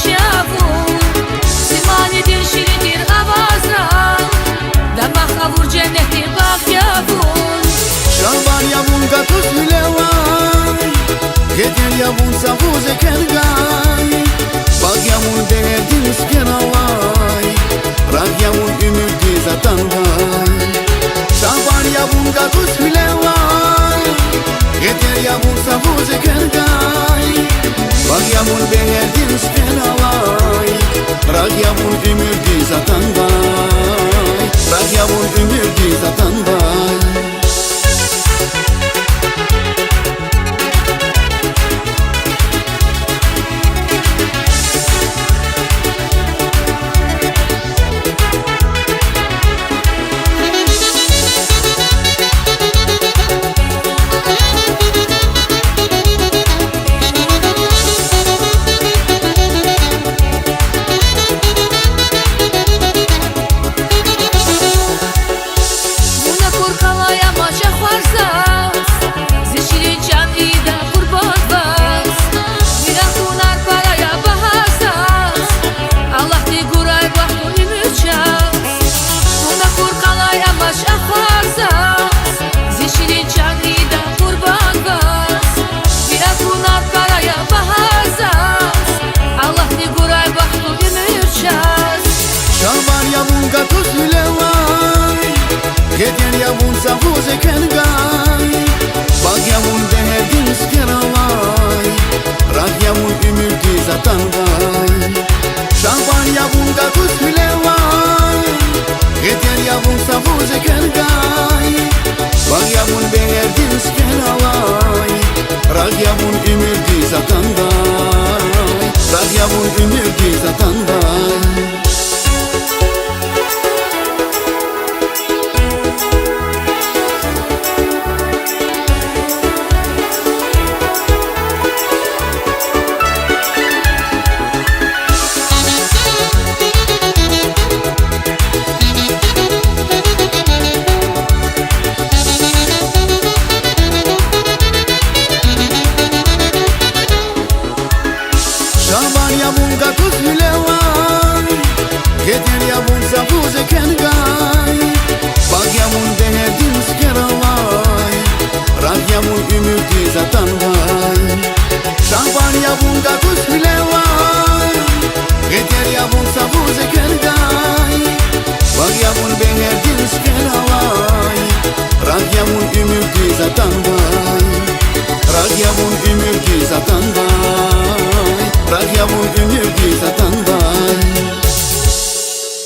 شافون سماني دير شيرين دير أبازرا دما خابور جنتي باك يافون شابان يابون قطوس ملواي كتير يابون سافوز كرغاي باك يابون دردين سكن الله راك يابون ümür dizatan vay شابان يابون قطوس ملواي كتير يابون سافوز كرغاي باك يابون derdin سكن الله راك يابون ümür dizatan vay راك يابون ümür dizatan vay قطوس ملواي كتير يابون سافوز كرغاي باك يابون derdin سكن الله راك يابون ümür dizatan vay شابان يابون قطوس ملواي كتير يابون سافوز كرغاي باك يابون derdin سكن الله راك يابون ümür dizatan vay راك يابون ümür dizatan vay شابان يابون قطوس ملواي كتير يابون سافوز كرغاي باك يابون derdin سكن الله راك يابون ümür dizatan vay شابان يابون قطوس ملواي